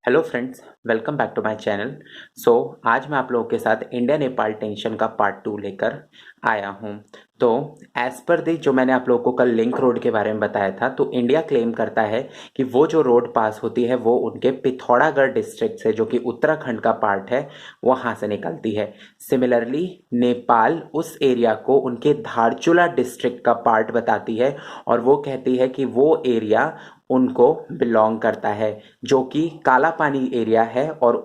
Hello friends, welcome back to my channel. आज मैं आप लोगों के साथ इंडिया नेपाल टेंशन का पार्ट 2 लेकर आया हूं। तो एज पर दी जो मैंने आप लोगों को कल लिंक रोड के बारे में बताया था, तो इंडिया क्लेम करता है कि वो जो रोड पास होती है वो उनके पिथौरागढ़ डिस्ट्रिक्ट से, जो कि उत्तराखंड का पार्ट है, वहां से निकलती है। सिमिलरली नेपाल उस एरिया को उनके धारचूला डिस्ट्रिक्ट का पार्ट बताती है और वो कहती है कि वो एरिया उनको बिलोंग करता है, जो कि काला पानी एरिया है। और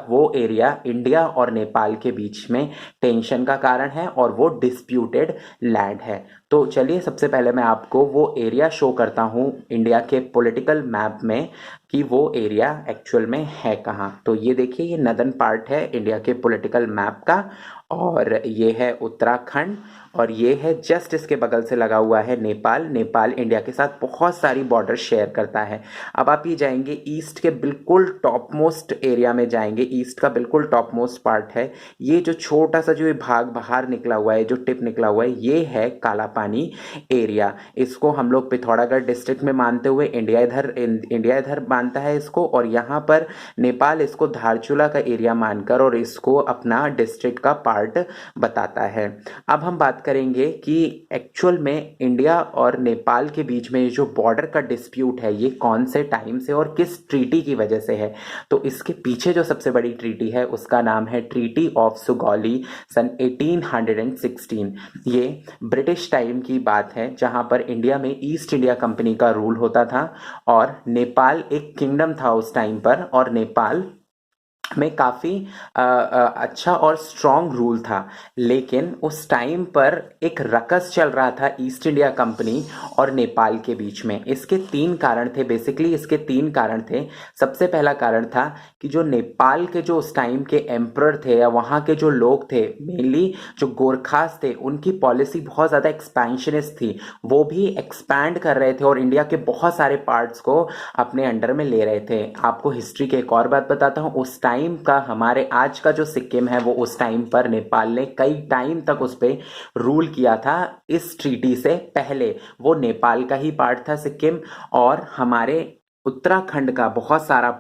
वो एरिया इंडिया और नेपाल के बीच में टेंशन का कारण है और वो डिस्प्यूटेड लैंड है। तो चलिए, सबसे पहले मैं आपको वो एरिया शो करता हूँ इंडिया के पॉलिटिकल मैप में कि वो एरिया एक्चुअल में है कहाँ। तो ये देखिए, ये नदर्न पार्ट है इंडिया के पॉलिटिकल मैप का, और ये है उत्तराखंड, और ये है जस्ट इसके बगल से लगा हुआ है नेपाल। नेपाल इंडिया के साथ बहुत सारी बॉर्डर शेयर करता है। अब आप ये जाएंगे ईस्ट के बिल्कुल टॉप मोस्ट एरिया में जाएंगे, ईस्ट का बिल्कुल टॉप मोस्ट पार्ट है। ये जो छोटा सा जो भाग बाहर निकला हुआ है, जो टिप निकला हुआ है, ये है काला पानी एरिया। इसको हम लोग पिथौरागढ़ डिस्ट्रिक्ट में मानते हुए इंडिया इधर मानता है इसको, और यहाँ पर नेपाल इसको धारचूला का एरिया मानकर और इसको अपना डिस्ट्रिक्ट का पार्ट बताता है। अब हम बात करेंगे कि एक्चुअल में इंडिया और नेपाल के बीच में जो बॉर्डर का डिस्प्यूट है, ये कौन से टाइम से और किस ट्रीटी की वजह से है। तो इसके पीछे जो सबसे बड़ी ट्रीटी है उसका नाम है ट्रीटी ऑफ सुगौली, सन 1816। ये ब्रिटिश टाइम की बात है, जहां पर इंडिया में ईस्ट इंडिया कंपनी का रूल होता था और नेपाल एक किंगडम था उस टाइम पर, और नेपाल में काफ़ी अच्छा और स्ट्रॉन्ग रूल था। लेकिन उस टाइम पर एक रकस चल रहा था ईस्ट इंडिया कंपनी और नेपाल के बीच में। इसके तीन कारण थे, बेसिकली इसके तीन कारण थे। सबसे पहला कारण था कि जो नेपाल के जो उस टाइम के एम्परर थे या वहाँ के जो लोग थे, मेनली जो गोरखास थे, उनकी पॉलिसी बहुत ज़्यादा एक्सपेंशनिस्ट थी। वो भी एक्सपैंड कर रहे थे और इंडिया के बहुत सारे पार्ट्स को अपने अंडर में ले रहे थे। आपको हिस्ट्री की एक और बात बताता हूँ, उस टाइम का हमारे आज का जो सिक्किम है, वो उस टाइम पर नेपाल ने कई टाइम तक उस पर रूल किया था। इस ट्रीटी से पहले वो नेपाल का ही पार्ट था सिक्किम, और हमारे उत्तराखंड का बहुत सारा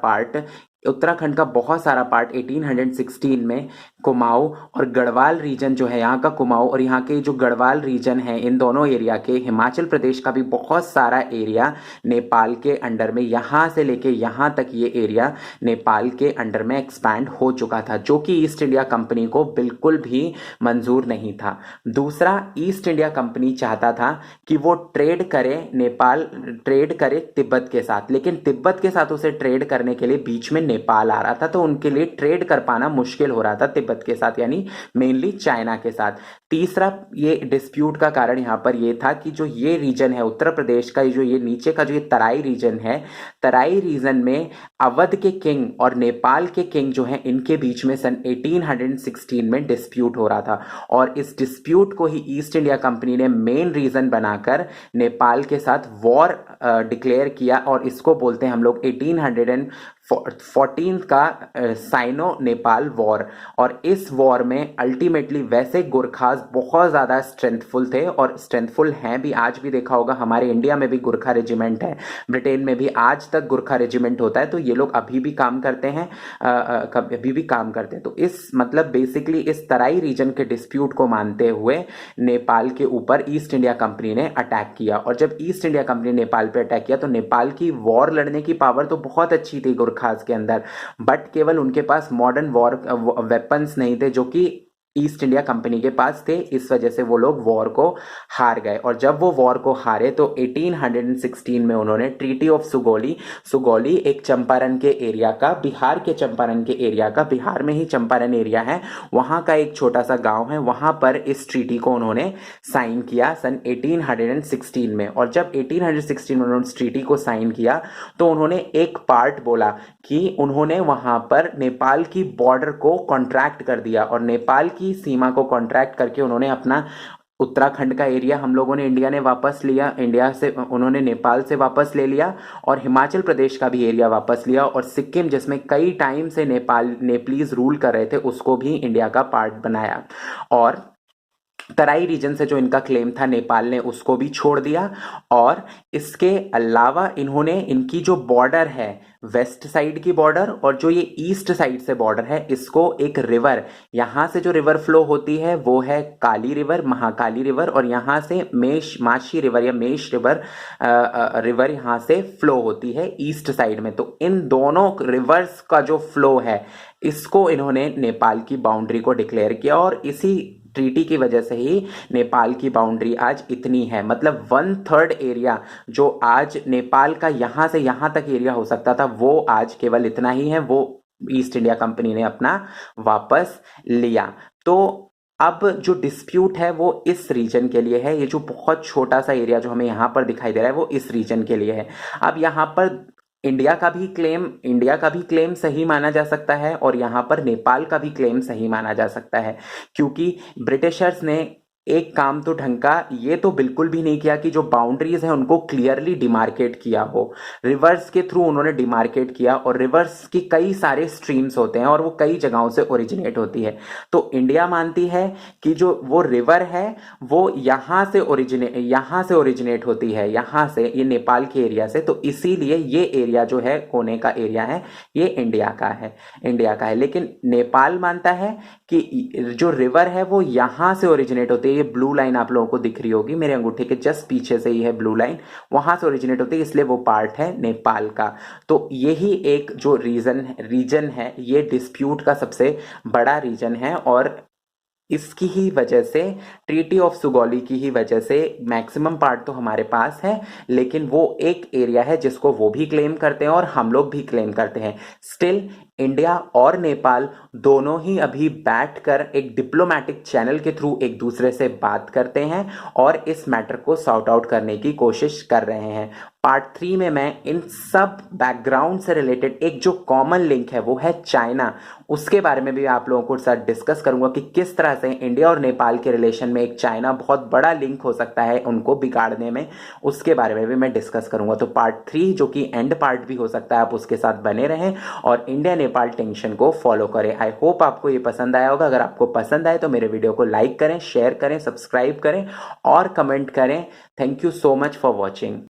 पार्ट 1816 में कुमाऊं और गढ़वाल रीजन जो है, यहाँ का कुमाऊं और यहाँ के जो गढ़वाल रीजन है, इन दोनों एरिया के, हिमाचल प्रदेश का भी बहुत सारा एरिया नेपाल के अंडर में, यहाँ से लेके यहाँ तक ये एरिया नेपाल के अंडर में एक्सपैंड हो चुका था, जो कि ईस्ट इंडिया कंपनी को बिल्कुल भी मंजूर नहीं था। दूसरा, ईस्ट इंडिया कंपनी चाहता था कि वो नेपाल ट्रेड करे तिब्बत के साथ, लेकिन तिब्बत के साथ उसे ट्रेड करने के लिए बीच में नेपाल आ रहा था, तो उनके लिए ट्रेड कर पाना मुश्किल हो रहा था तिब्बत के साथ, यानी मेनली चाइना के साथ। तीसरा ये डिस्प्यूट का कारण यहाँ पर ये था कि जो ये रीजन है उत्तर प्रदेश का, जो ये नीचे का जो ये तराई रीजन है, तराई रीजन में अवध के किंग और नेपाल के किंग जो हैं, इनके बीच में सन 1816 में डिस्प्यूट हो रहा था। और इस डिस्प्यूट को ही ईस्ट इंडिया कंपनी ने मेन रीजन बनाकर नेपाल के साथ वॉर डिक्लेयर किया, और इसको बोलते हैं हम लोग 1814 का साइनो नेपाल वॉर। और इस वॉर में अल्टीमेटली वैसे गोरखास बहुत ज़्यादा स्ट्रेंथफुल थे और स्ट्रेंथफुल हैं भी, आज भी देखा होगा हमारे इंडिया में भी गुरखा रेजिमेंट है, ब्रिटेन में भी आज तक गुरखा रेजिमेंट होता है, तो ये लोग अभी भी काम करते हैं, अभी भी काम करते हैं। तो इस मतलब बेसिकली इस तराई रीजन के डिस्प्यूट को मानते हुए नेपाल के ऊपर ईस्ट इंडिया कंपनी ने अटैक किया। और जब ईस्ट इंडिया कंपनी ने नेपाल पे अटैक किया, तो नेपाल की वॉर लड़ने की पावर तो बहुत अच्छी थी गोरखास के अंदर, बट केवल उनके पास मॉडर्न वॉर वेपन्स नहीं थे, जो कि ईस्ट इंडिया कंपनी के पास थे। इस वजह से वो लोग वॉर को हार गए, और जब वो वॉर को हारे तो 1816 में उन्होंने ट्रीटी ऑफ सुगौली, सुगौली एक चंपारण के एरिया का, बिहार के चंपारण के एरिया का, बिहार में ही चंपारण एरिया है, वहां का एक छोटा सा गांव है, वहां पर इस ट्रीटी को उन्होंने साइन किया सन 1816 में। और जब 1816 में उन्होंने इस ट्रीटी को साइन किया, तो उन्होंने एक पार्ट बोला कि उन्होंने वहां पर नेपाल की बॉर्डर को कॉन्ट्रैक्ट कर दिया, और नेपाल की सीमा को कॉन्ट्रैक्ट करके उन्होंने अपना उत्तराखंड का एरिया हम लोगों ने, इंडिया ने वापस लिया, इंडिया से उन्होंने नेपाल से वापस ले लिया, और हिमाचल प्रदेश का भी एरिया वापस लिया, और सिक्किम जिसमें कई टाइम से नेपलीज रूल कर रहे थे, उसको भी इंडिया का पार्ट बनाया। और तराई रीजन से जो इनका क्लेम था, नेपाल ने उसको भी छोड़ दिया। और इसके अलावा इन्होंने इनकी जो बॉर्डर है वेस्ट साइड की बॉर्डर, और जो ये ईस्ट साइड से बॉर्डर है इसको एक रिवर, यहाँ से जो रिवर फ्लो होती है वो है काली रिवर, महाकाली रिवर, और यहाँ से माशी रिवर या मेश रिवर रिवर यहाँ से फ्लो होती है ईस्ट साइड में। तो इन दोनों रिवर्स का जो फ्लो है इसको इन्होंने नेपाल की बाउंड्री को डिक्लेयर किया, और इसी ट्रीटी की वजह से ही नेपाल की बाउंड्री आज इतनी है। मतलब 1/3 एरिया जो आज नेपाल का यहां से यहां तक एरिया हो सकता था वो आज केवल इतना ही है, वो ईस्ट इंडिया कंपनी ने अपना वापस लिया। तो अब जो डिस्प्यूट है वो इस रीजन के लिए है, ये जो बहुत छोटा सा एरिया जो हमें यहाँ पर दिखाई दे रहा है वो इस रीजन के लिए है। अब यहाँ पर इंडिया का भी क्लेम सही माना जा सकता है, और यहाँ पर नेपाल का भी क्लेम सही माना जा सकता है, क्योंकि ब्रिटिशर्स ने एक काम तो ढंग का ये तो बिल्कुल भी नहीं किया कि जो बाउंड्रीज हैं उनको क्लियरली डिमार्केट किया हो। रिवर्स के थ्रू उन्होंने डिमार्केट किया, और रिवर्स की कई सारे स्ट्रीम्स होते हैं और वो कई जगहों से ओरिजिनेट होती है। तो इंडिया मानती है कि जो वो रिवर है वो यहाँ से ओरिजिनेट होती है, यहाँ से, ये नेपाल के एरिया से। तो इसीलिए ये एरिया जो है कोने का एरिया है ये इंडिया का है। लेकिन नेपाल मानता है कि जो रिवर है वो यहाँ से ओरिजिनेट होती है। ये ब्लू लाइन आप लोगों को दिख रही होगी मेरे अंगूठे के जस्ट पीछे से ही है ब्लू लाइन, वहां से ओरिजिनेट होती है, इसलिए वो पार्ट है नेपाल का। तो यही एक जो रीजन है ये डिस्प्यूट का सबसे बड़ा रीजन है, और इसकी ही वजह से, ट्रीटी ऑफ सुगौली की ही वजह से मैक्सिमम पार्ट तो हमारे पास है, लेकिन वो एक एरिया है जिसको वो भी क्लेम करते हैं और हम लोग भी क्लेम करते हैं। स्टिल इंडिया और नेपाल दोनों ही अभी बैठकर एक डिप्लोमेटिक चैनल के थ्रू एक दूसरे से बात करते हैं और इस मैटर को सॉर्ट आउट करने की कोशिश कर रहे हैं। पार्ट 3 में मैं इन सब बैकग्राउंड से रिलेटेड एक जो कॉमन लिंक है वो है चाइना, उसके बारे में भी आप लोगों के साथ डिस्कस करूंगा कि किस तरह से इंडिया और नेपाल के रिलेशन में एक चाइना बहुत बड़ा लिंक हो सकता है उनको बिगाड़ने में, उसके बारे में भी मैं डिस्कस करूंगा। तो पार्ट 3 जो कि एंड पार्ट भी हो सकता है, आप उसके साथ बने रहें और इंडिया नेपाल टेंशन को फॉलो करें। आई होप आपको ये पसंद आया होगा। अगर आपको पसंद आए तो मेरे वीडियो को लाइक करें, शेयर करें, सब्सक्राइब करें और कमेंट करें। Thank you so much for watching.